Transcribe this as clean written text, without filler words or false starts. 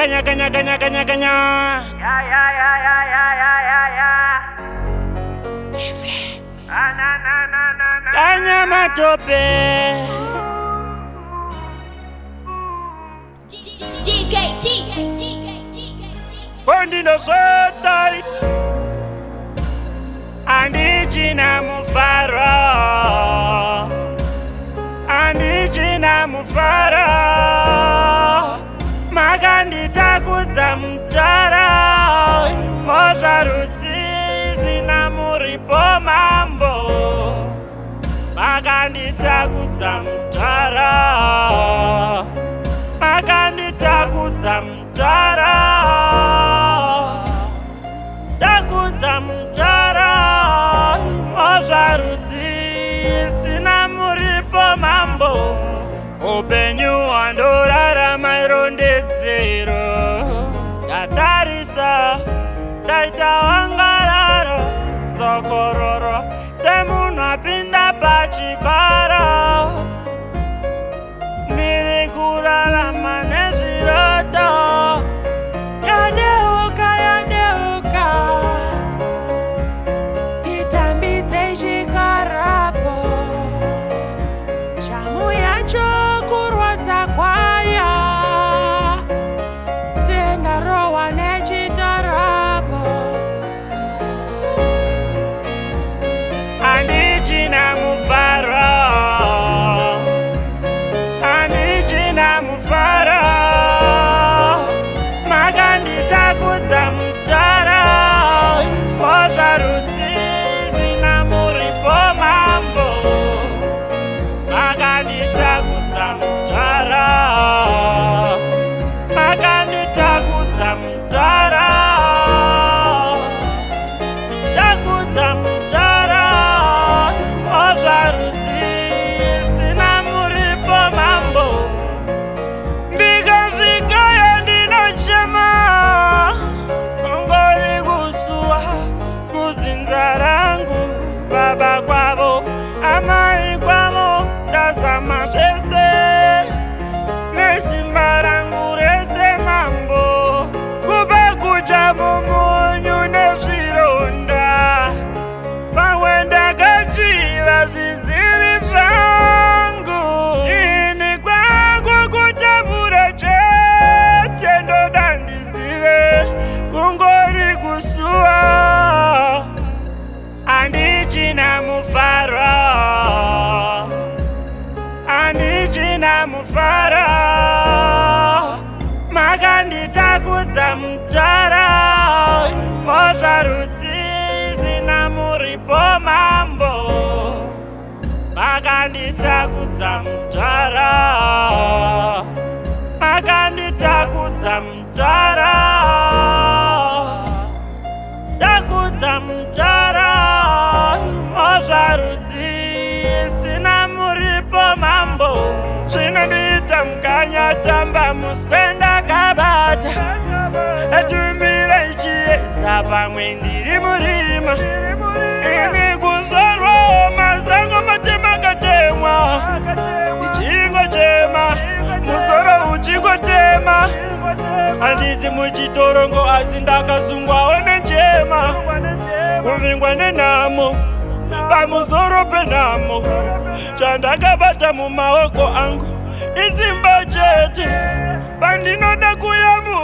Mukanya kanya kanya kanya kanya. Flexx. Kanya matope. DKT. Bondino sotai. Andichina mufaro. Andichina mufaro. Makandita kudza mutara. Mozvarudzi sina muripo mambo. Makandita kudza mutara. Makandita kudza mutara. Takudza mutara. Mozvarudzi sina muripo mambo. Upenyu hwandorarama irondedzero. Ndatarisa ndaita wangararo. Sokororo semunhu apinda pachikoro. Ndiri kurarama nezviroto. Yadeuka yadeuka. Itambidze chikarapo. Shamu yacho kurwadza kwaya. Sendarowa nechitarapo. Andichina mufaro. Andichina mufaro. Makandita kudza mutara. Mozvarudzi sina muripo mambo. Makandita kudza mutara. Makandita kudza mutara. Takudza mutara. Mozvarudzi sina muripo mambo. Ndikasvikayo ndinochema. Ngori kusuwa kudzinza rangu. Baba kwavo amai kwavo. Ndazama zvese nesimba rangu rese mambo. Kupa kucha mumunyu nezvironda. Pamwe ndakachiva zviziri zvangu. Ini kwangu kutapura chete. Ndoda ndizive kungori kusuwa. Andichina mufaro. Andichina mufaro. Makandita kudza mutara. Mozvarudzi sina muripo mambo. Makandita kudza mutara. Makandita kudza mutara. Takudza mutara. Mozvarudzi sina muripo mambo. Zvinondiita Mukanya tamba muswenda kabata. Etumira ichiedza pamwe ndiri murima. Ini kuzvarwa mazango matema katemwa. Ichingochema musoro uchingotema. Handisi muchitorongo asi ndakasungwawo nenjema. Kuvingwa nenhamo pamusoro penhamo. Chandakabata mumaoko angu isimba chete. Pandinoda kuyamura